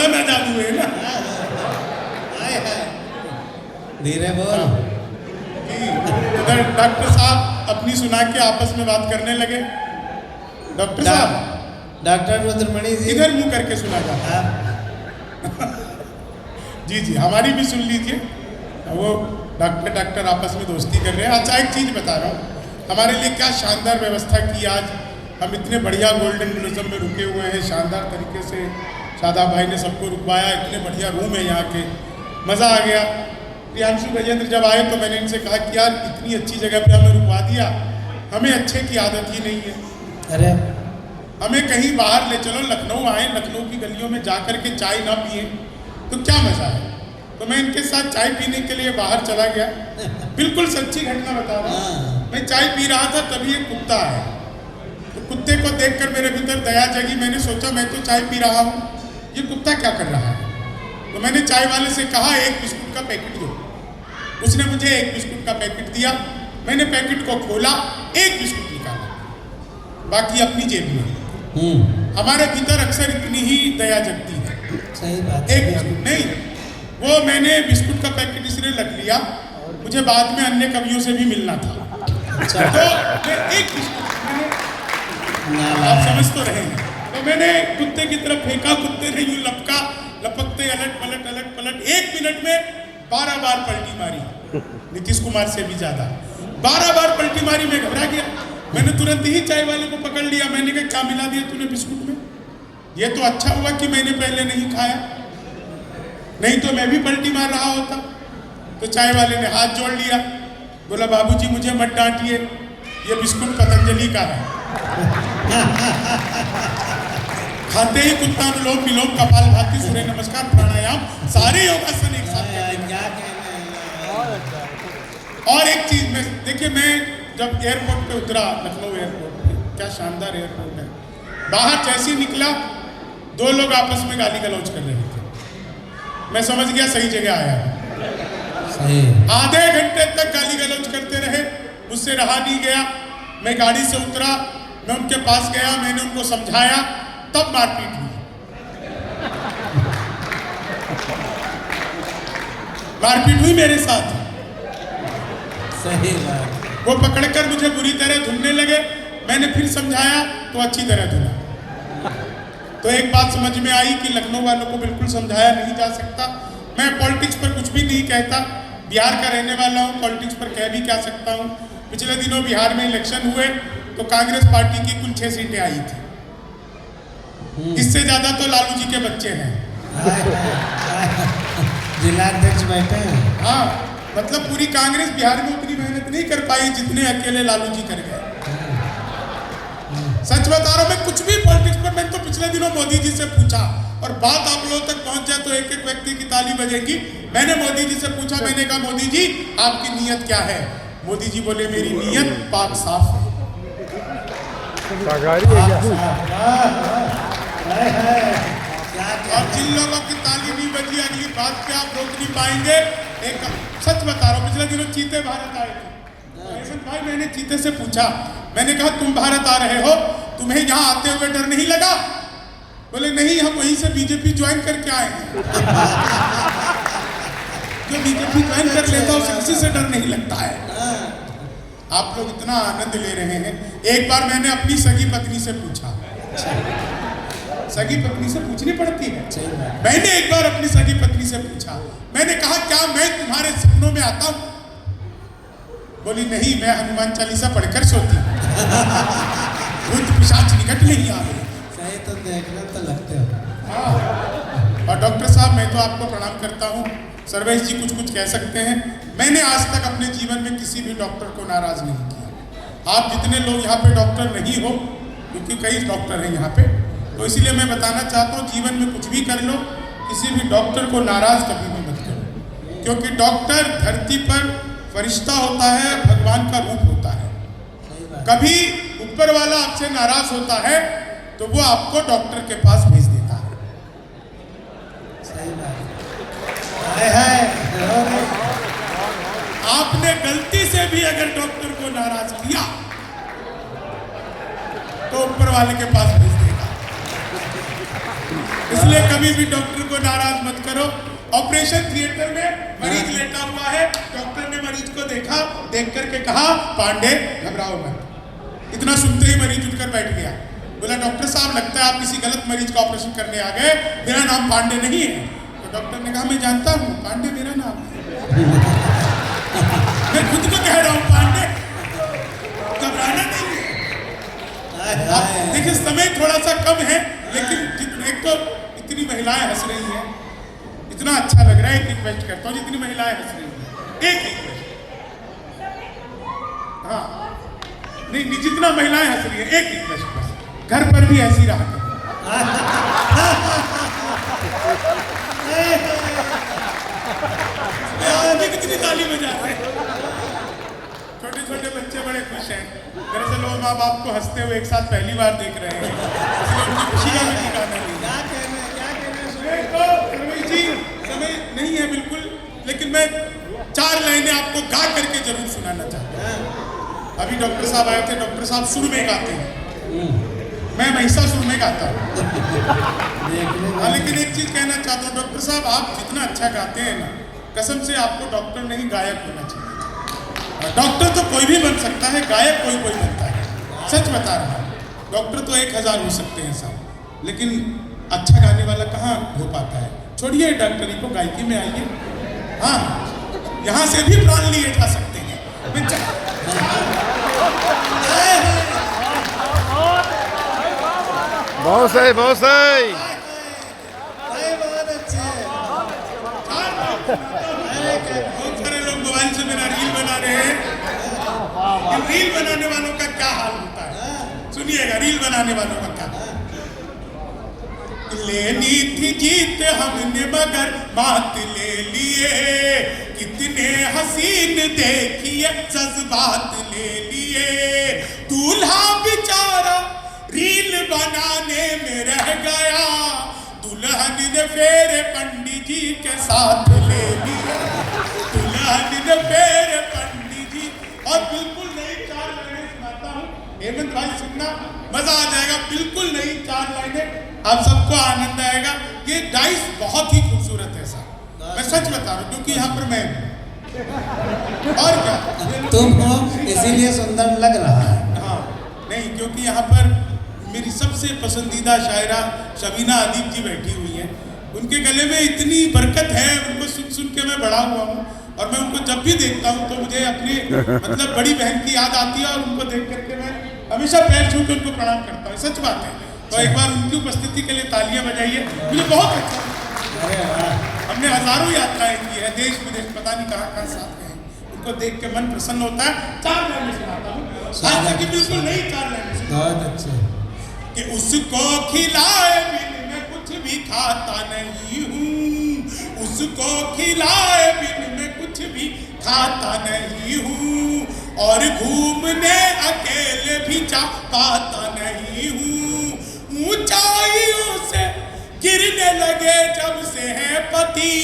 पुराना जादू है ना। धीरे बोल। उधर डॉक्टर साहब अपनी सुना के आपस में बात करने लगे। डॉक्टर साहब, डॉक्टर रुद्रमणि जी इधर मुंह करके सुना जाता। जी जी, हमारी भी सुन लीजिए। वो डॉक्टर आपस में दोस्ती कर रहे हैं। अच्छा, एक चीज बता रहा हूँ, हमारे लिए क्या शानदार व्यवस्था की आज। हम इतने बढ़िया गोल्डन म्यूजियम में रुके हुए हैं, शानदार तरीके से शादाब भाई ने सबको रुकवाया। इतने बढ़िया रूम है यहाँ के, मज़ा आ गया। प्रियांशु गजेंद्र जब आए तो मैंने इनसे कहा कि यार इतनी अच्छी जगह पे हमें रुकवा दिया, हमें अच्छे की आदत ही नहीं है। अरे हमें कहीं बाहर ले चलो, लखनऊ आए, लखनऊ की गलियों में जा कर के चाय ना पिए तो क्या मज़ा है। तो मैं इनके साथ चाय पीने के लिए बाहर चला गया। बिल्कुल सच्ची घटना बता रहा हूँ। मैं चाय पी रहा था, तभी एक कुत्ता आया। तो कुत्ते को देखकर मेरे भीतर दया जगी। मैंने सोचा मैं तो चाय पी रहा हूँ, ये कुत्ता क्या कर रहा है। तो मैंने चाय वाले से कहा एक बिस्कुट का पैकेट दो। उसने मुझे एक बिस्कुट का पैकेट दिया। मैंने पैकेट को खोला, एक बिस्कुट निकाला, बाकी अपनी जेब में। हमारे भीतर अक्सर इतनी ही दया जगती है। सही बात। एक बिस्कुट नहीं, वो मैंने बिस्कुट का पैकेट इसलिए रख लिया, मुझे बाद में अन्य कवियों से भी मिलना था। तो मैं एक बिस्कुट, आप समझ तो रहे हैं, तो मैंने कुत्ते की तरफ फेंका। कुत्ते ने यूं लपकते अलट पलट 1 मिनट में 12 बार पलटी मारी। नीतीश कुमार से भी ज्यादा 12 बार पलटी मारी। मैं घबरा गया। मैंने तुरंत ही चाय वाले को पकड़ लिया। मैंने कहा क्या मिला दिया तूने बिस्कुट में। ये तो अच्छा हुआ कि मैंने पहले नहीं खाया, नहीं तो मैं भी पलटी मार रहा होता। तो चाय वाले ने हाथ जोड़ लिया, बोला बाबूजी मुझे मत डांटिए, ये बिस्कुट पतंजलि का है। खाते ही कुत्ता अनुलोम विलोम कपालभाति सूर्य नमस्कार प्राणायाम सारे योगासन एक साथ और एक चीज में देखिए, मैं जब एयरपोर्ट पे उतरा, लखनऊ एयरपोर्ट पे, क्या शानदार एयरपोर्ट है। बाहर जैसे ही निकला 2 लोग आपस में गाली गलौज कर रहे थे। मैं समझ गया सही जगह आया। सही। आधे घंटे तक गाली गलौज करते रहे, मुझसे रहा नहीं गया। मैं गाड़ी से उतरा, मैं उनके पास गया, मैंने उनको समझाया, तब मारपीट हुई। मारपीट हुई मेरे साथ। सही बात। वो पकड़कर मुझे बुरी तरह धुनने लगे। मैंने फिर समझाया तो अच्छी तरह धुना। तो एक बात समझ में आई कि लखनऊ वालों को बिल्कुल समझाया नहीं जा सकता। मैं पॉलिटिक्स पर कुछ भी नहीं कहता, बिहार का रहने वाला हूँ, पॉलिटिक्स पर कह भी क्या सकता हूँ। पिछले दिनों बिहार में इलेक्शन हुए तो कांग्रेस पार्टी की कुल 6 सीटें आई थी। इससे ज्यादा तो लालू जी के बच्चे हैं। जिलाध्यक्ष बैठे हैं। हाँ, मतलब पूरी कांग्रेस बिहार में उतनी मेहनत नहीं कर पाई जितने अकेले लालू जी कर गए। सच बता रहा हूं, मैं कुछ भी पॉलिटिक्स पर, मैंने तो पिछले दिनों मोदी जी से पूछा और बात आप लोगों तक पहुंच जाए तो एक एक व्यक्ति की ताली बजेगी। मैंने मोदी जी से पूछा, मैंने कहा मोदी जी आपकी नीयत क्या है। मोदी जी बोले मेरी नीयत पाक साफ है। और जिन लोगों की ताली नहीं बजी, अगली बात पे आप रोक नहीं पाएंगे। एक सच बता रहा हूँ, पिछले दिनों चीते भारत आए थे। भाई मैंने चीते से पूछा, मैंने कहा तुम भारत आ रहे हो, तुम्हें यहाँ आते हुए डर नहीं लगा। बोले नहीं, हम वहीं से बीजेपी ज्वाइन करके आए हैं। जो बीजेपी ज्वाइन कर लेता है उसे किसी से डर नहीं लगता है। आप लोग इतना आनंद ले रहे हैं। एक बार मैंने अपनी सगी पत्नी से पूछा, सगी पत्नी से पूछनी पड़ती है। मैंने एक बार अपनी सगी पत्नी से पूछा, मैंने कहा क्या मैं तुम्हारे सपनों में आता हूं। बोली नहीं, मैं हनुमान चालीसा पढ़कर सोती हूँ, भूत पिशाच निकट नहीं आ रहे। सही तो देखना तो लगते हो। हाँ, और डॉक्टर साहब मैं तो आपको प्रणाम करता हूँ। सर्वेश जी कुछ कह सकते हैं। मैंने आज तक अपने जीवन में किसी भी डॉक्टर को नाराज नहीं किया। आप जितने लोग यहाँ पे डॉक्टर नहीं हो, क्योंकि कई डॉक्टर हैं यहाँ पे, तो इसलिए मैं बताना चाहता हूँ जीवन में कुछ भी कर लो, किसी भी डॉक्टर को नाराज कभी भी मत करो। क्योंकि डॉक्टर धरती पर फरिश्ता होता है, भगवान का रूप होता है। कभी ऊपर वाला आपसे नाराज होता है तो वो आपको डॉक्टर के पास भेज देता है। सही बात है। आपने गलती से भी अगर डॉक्टर को नाराज किया तो ऊपर वाले के पास भेज देगा। इसलिए कभी भी डॉक्टर को नाराज मत करो। ऑपरेशन थिएटर में मरीज लेटा हुआ है, डॉक्टर ने मरीज को देखा, देख करके कहा पांडे घबराओ मत। इतना सुनते ही मरीज उठकर बैठ गया। बोला डॉक्टर साहब लगता है आप किसी गलत मरीज का ऑपरेशन करने आ गए, मेरा नाम पांडे नहीं है। तो डॉक्टर ने कहा मैं जानता हूँ पांडे मेरा नाम है, मैं खुद को कह रहा हूँ पांडे, घबराना नहीं है। देखिए समय थोड़ा सा कम है, लेकिन एक तो इतनी महिलाएं हंस रही हैं, इतना अच्छा लग रहा है। एक रिक्वेस्ट करता हूँ, जितनी महिलाएं हंस रही हैं एक रिक्वेस्ट, हाँ नहीं जितना महिलाएं हंस रही है एक रिक्वेस्ट, बस घर पर भी ऐसी रहा करो। कितनी ताली बजा रहे हैं, छोटे छोटे बच्चे बड़े खुश हैं। दरअसल वो माँ बाप को हंसते हुए एक साथ पहली बार देख रहे हैं, इसलिए उनकी खुशी का भी ठिकाना नहीं। तो रमेश जी समय नहीं है बिल्कुल, लेकिन मैं 4 लाइनें आपको गा करके जरूर सुनाना चाहता हूँ। अभी डॉक्टर साहब आए थे, डॉक्टर साहब सुर में गाते हैं, मैं महिषासुर में गाता हूँ। लेकिन एक चीज कहना चाहता हूँ डॉक्टर साहब, आप जितना अच्छा गाते हैं ना, कसम से आपको डॉक्टर नहीं गायक होना चाहिए। डॉक्टर तो कोई भी बन सकता है, गायक कोई कोई बनता है, सच बता रहा हूँ। डॉक्टर तो 1000 हो सकते हैं साहब, लेकिन अच्छा गाने वाला कहाँ हो पाता है। छोड़िए डॉक्टरी को, गायकी में आइए। हाँ यहाँ से भी प्राण लिए जा सकते हैं। बहुत सही, बहुत सही। बहुत अच्छे। बहुत सारे लोग मोबाइल से मेरा रील बना रहे हैं। इन रील बनाने वालों का क्या हाल होता है, सुनिएगा रील बनाने वालों का क्या। लेनी थी जीत हमने मगर बात ले लिए, कितने हसीन देखिए जज्बात ले लिए। दूल्हा बेचारा रील बनाने में रह गया, दुल्हन ने फेरे पंडित जी के साथ ले लिया। दुल्हन ने फेरे पंडित जी, और बिल्कुल नई 4 लाइनें सुनाता हूँ हेमंत भाई, सुनना मजा आ जाएगा। बिल्कुल नई 4 लाइनें, आप सबको आनंद आएगा। ये डाइस बहुत ही खूबसूरत है साहब, मैं सच बता रहा हूँ, क्योंकि यहाँ पर मैं और क्या तुम हो इसीलिए सुंदर लग रहा है। हाँ नहीं, क्योंकि यहाँ पर मेरी सबसे पसंदीदा शायरा शबीना अदीब जी बैठी हुई हैं। उनके गले में इतनी बरकत है, उनको सुन सुन के मैं बड़ा हुआ हूँ, और मैं उनको जब भी देखता हूँ तो मुझे अपनी मतलब बड़ी बहन की याद आती है, और उनको देख करके मैं हमेशा पैर छू के उनको प्रणाम करता हूँ, सच बात है। तो एक बार उनकी उपस्थिति के लिए तालियां बजाइए, मुझे बहुत अच्छा। हमने हजारों यात्राएं की है, देश विदेश पता नहीं कहाँ कहाँ साथ गए, उनको देख के मन प्रसन्न होता है। 4 लाइनें सुनाता हूँ, आज तक की बिल्कुल नहीं 4 लाइनें। बहुत अच्छे। कि उसको खिलाए बिन मैं कुछ भी खाता नहीं हूँ, उसको खिलाए बिन मैं कुछ भी खाता नहीं हूँ, और घूमने अकेले भी जा पाता नहीं हूँ। ऊंचाइयों से गिरने लगे जब से है पति,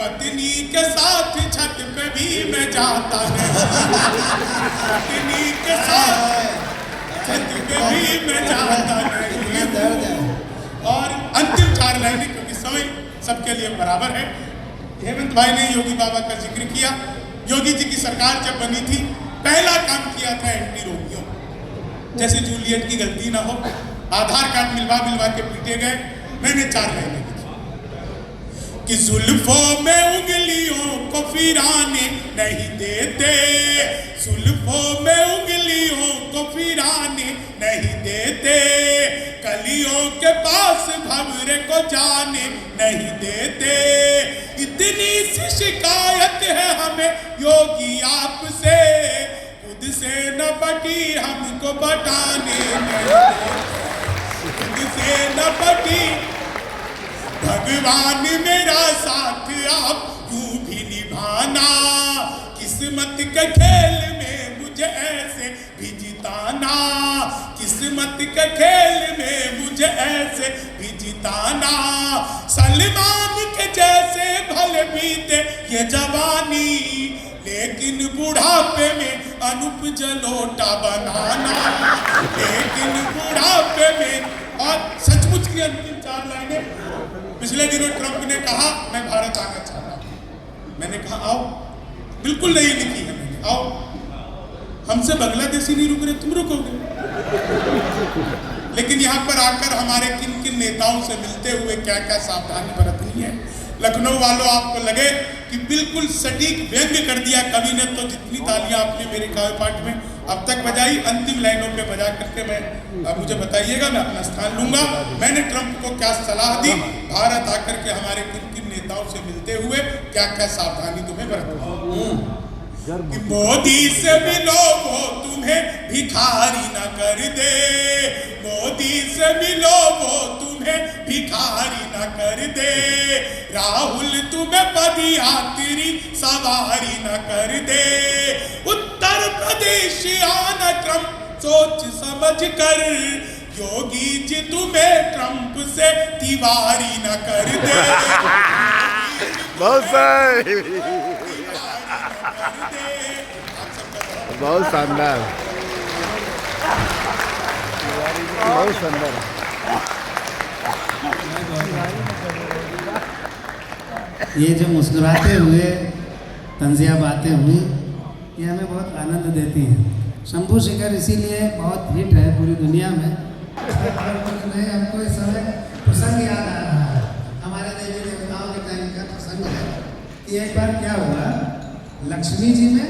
पत्नी के साथ छत पे भी मैं जाता नहीं, पत्नी के साथ छत पे भी मैं जाता नहीं। और अंतिम 4 लाइनें, क्योंकि समय सबके लिए बराबर है। हेमंत भाई ने योगी बाबा का जिक्र किया। योगी जी की सरकार जब बनी थी, पहला काम किया था एंटी रोगियों, जैसे जूलियट की गलती ना हो, आधार कार्ड मिलवा मिलवा के पीटे गए। मैंने 4 लाइनें लिखी कि जुल्फों में उंगलियों को फिराने नहीं देते, जुल्फों में उंगलियों को फिराने नहीं देते, कलियों के पास भंवरे को जाने नहीं देते। इतनी सी शिकायत है हमें योगी आपसे, खुद से न बटी हमको बटाने नहीं देते, खुद से न बटी। भगवान मेरा साथ आप यूं भी निभाना, किस्मत के खेल में मुझे ऐसे भी जिताना, किस्मत के खेल में मुझे ऐसे भी जिताना। सलमान के जैसे भले बीते ये जवानी, लेकिन बुढ़ापे में अनूप जलोटा बनाना, लेकिन बुढ़ापे में। और सचमुच की अंतिम 4 लाइनें दिनों ट्रंप ने कहा मैं भारत आना चाहता हूं। मैंने कहा आओ, बिल्कुल नहीं लिखी है मैंने, आओ। हमसे बांग्लादेशी नहीं रुक रहे, तुम रुकोगे। लेकिन यहाँ पर आकर हमारे किन किन नेताओं से मिलते हुए क्या क्या सावधानी बरतनी है। लखनऊ वालों, आपको लगे कि बिल्कुल सटीक व्यंग्य कर दिया कवि ने, तो जितनी तालियां आपने मेरे काव्य पाठ में अब तक बजाई, अंतिम लाइनों पे बजा करके अब मुझे बताइएगा, मैं अपना स्थान लूंगा। मैंने ट्रंप को क्या सलाह दी, भारत आकर के हमारे किन किन नेताओं से मिलते हुए क्या क्या सावधानी तुम्हें बरतनी। कि मोदी से मिलो वो तुम्हें भिखारी न कर दे, मोदी से मिलो वो तुम्हें भिखारी न कर दे, राहुल तुम्हें पदयात्री सवारी न कर दे, उत्तर प्रदेश आना ट्रंप सोच समझ कर, योगी जी तुम्हें ट्रंप से तिवारी न कर दे। बहुत सही, बहुत शानदार, बहुत सुंदर। ये जो मुस्कुराते हुए तंजिया बातें हुई, ये हमें बहुत आनंद देती हैं। शंभू शिखर इसीलिए बहुत हिट है पूरी दुनिया में। हमको इस समय प्रसंग याद आ रहा है, हमारे देवी देवताओं के टाइम का प्रसंग है कि एक बार क्या हुआ, लक्ष्मी जी में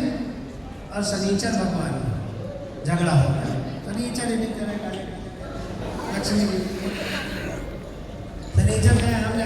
और शनिचर भगवान में झगड़ा हो गया। शनिचर लक्ष्मी जी, शनिचर में हमने